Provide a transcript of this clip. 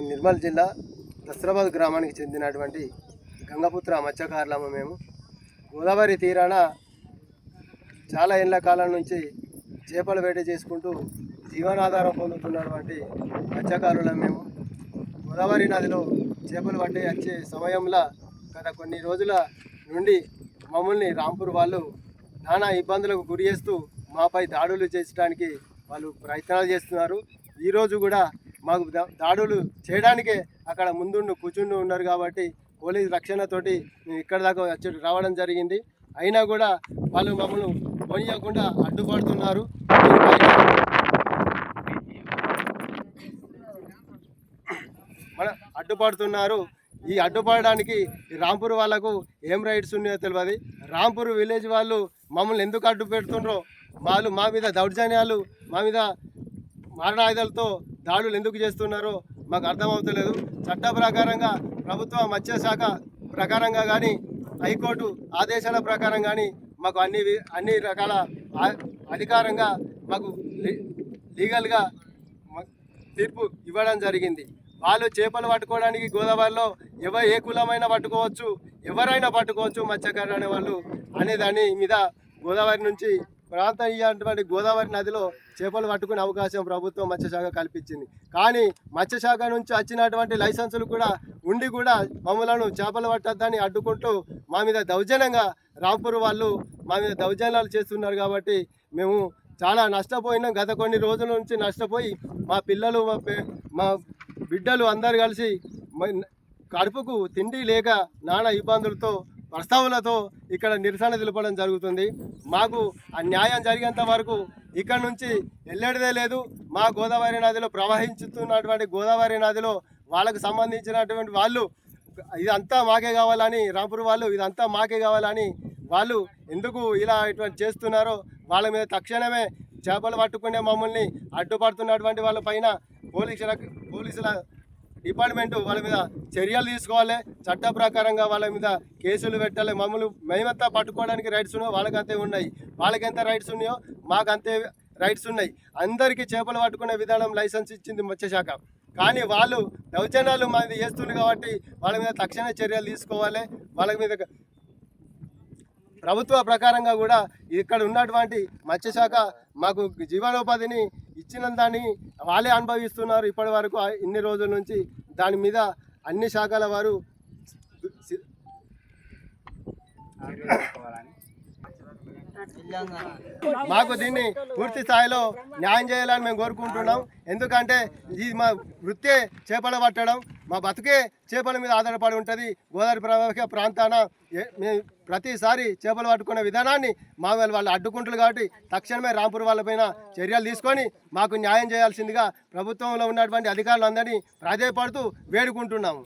నిర్మల్ జిల్లా దస్రాబాద్ గ్రామానికి చెందినటువంటి గంగపుత్ర మత్స్యకారులము. మేము గోదావరి తీరాన చాలా ఏళ్ల కాలం నుంచి చేపల వేట చేసుకుంటూ జీవనాధారం పొందుతున్నటువంటి మత్స్యకారులం మేము. గోదావరి నదిలో చేపలు పట్టే వచ్చే సమయంలో గత కొన్ని రోజుల నుండి మమ్మల్ని రాంపూర్ వాళ్ళు నానా ఇబ్బందులకు గురి చేస్తూ మాపై దాడులు చేయడానికి వాళ్ళు ప్రయత్నాలు చేస్తున్నారు. ఈరోజు కూడా మాకు దాడులు చేయడానికే అక్కడ ముందుండి కూర్చుండి ఉన్నారు కాబట్టి పోలీస్ రక్షణతోటి మేము ఇక్కడ దాకా వచ్చి రావడం జరిగింది. అయినా కూడా వాళ్ళు మమ్మల్ని పోనీయకుండా అడ్డుపడుతున్నారు. ఈ అడ్డుపడడానికి రాంపూర్ వాళ్ళకు ఏం రైట్స్ ఉన్నాయో తెలియదు. రాంపూర్ విలేజ్ వాళ్ళు మమ్మల్ని ఎందుకు అడ్డు పెడుతుండ్రో, వాళ్ళు మా మీద దౌర్జన్యాలు, మా మీద మారణాయుధాలతో దాడులు ఎందుకు చేస్తున్నారో మాకు అర్థమవుతలేదు. చట్ట ప్రకారంగా ప్రభుత్వ మత్స్యశాఖ ప్రకారంగా కానీ హైకోర్టు ఆదేశాల ప్రకారం కానీ మాకు అన్ని రకాల అధికారంగా మాకు లీగల్గా తీర్పు ఇవ్వడం జరిగింది. వాళ్ళు చేపలు పట్టుకోవడానికి గోదావరిలో ఏ కులమైనా పట్టుకోవచ్చు, ఎవరైనా పట్టుకోవచ్చు మత్స్యకారులు అనేవాళ్ళు అనేదాని మీద గోదావరి నుంచి ప్రాంతీయటువంటి గోదావరి నదిలో చేపలు పట్టుకునే అవకాశం ప్రభుత్వం మత్స్యశాఖ కల్పించింది. కానీ మత్స్యశాఖ నుంచి వచ్చినటువంటి లైసెన్సులు కూడా ఉండి కూడా మమ్మలను చేపలు పట్టద్దని అడ్డుకుంటూ మా మీద దౌర్జన్యంగా రాంపూర్ వాళ్ళు మా మీద దౌర్జన్యాలు చేస్తున్నారు. కాబట్టి మేము చాలా నష్టపోయినాం. గత కొన్ని రోజుల నుంచి నష్టపోయి మా పిల్లలు మా బిడ్డలు అందరు కలిసి కడుపుకు తిండి లేక నానా ఇబ్బందులతో ప్రస్తావనలతో ఇక్కడ నిరసన తెలపడం జరుగుతుంది. మాకు ఆ న్యాయం జరిగేంత వరకు ఇక్కడ నుంచి వెళ్ళేదే లేదు. మా గోదావరి నదిలో ప్రవహించుతున్నటువంటి గోదావరి నదిలో వాళ్ళకు సంబంధించినటువంటి వాళ్ళు ఇదంతా మాకే కావాలని, రాంపూర్ వాళ్ళు ఇదంతా మాకే కావాలని వాళ్ళు ఎందుకు ఇలా ఇటువంటి చేస్తున్నారో వాళ్ళ మీద తక్షణమే చేపలు పట్టుకునే మమ్మల్ని అడ్డుపడుతున్నటువంటి వాళ్ళ పైన పోలీసుల డిపార్ట్మెంటు వాళ్ళ మీద చర్యలు తీసుకోవాలి. చట్ట ప్రకారంగా వాళ్ళ మీద కేసులు పెట్టాలి. మేమంతా పట్టుకోవడానికి రైట్స్ ఉన్నాయో వాళ్ళకంతే ఉన్నాయి, వాళ్ళకి ఎంత రైట్స్ ఉన్నాయో మాకు అంతే రైట్స్ ఉన్నాయి. అందరికీ చేపలు పట్టుకునే విధానం లైసెన్స్ ఇచ్చింది మత్స్యశాఖ. కానీ వాళ్ళు దౌర్జన్యాలు మాది చేస్తుంది కాబట్టి వాళ్ళ మీద తక్షణ చర్యలు తీసుకోవాలి. వాళ్ళ మీద ప్రభుత్వ ప్రకారంగా కూడా ఇక్కడ ఉన్నటువంటి మత్స్యశాఖ మాకు జీవనోపాధిని ఇచ్చిన దాన్ని వాళ్ళే అనుభవిస్తున్నారు ఇప్పటి వరకు ఇన్ని రోజుల నుంచి. దాని మీద అన్ని శాఖల వారు మాకు దీన్ని పూర్తి స్థాయిలో న్యాయం చేయాలని మేము కోరుకుంటున్నాం. ఎందుకంటే ఇది మా వృత్తే చేపలు పట్టడం, మా బతుకే చేపల మీద ఆధారపడి ఉంటుంది. గోదావరి ప్రవాహ ప్రాంతాన మేము ప్రతిసారి చేపలు పట్టుకునే విధానాన్ని మా వాళ్ళు అడ్డుకుంటారు. కాబట్టి తక్షణమే రాంపూర్ వాళ్ళపైన చర్యలు తీసుకొని మాకు న్యాయం చేయాల్సిందిగా ప్రభుత్వంలో ఉన్నటువంటి అధికారులందరినీ ప్రాధేయపడుతూ వేడుకుంటున్నాము.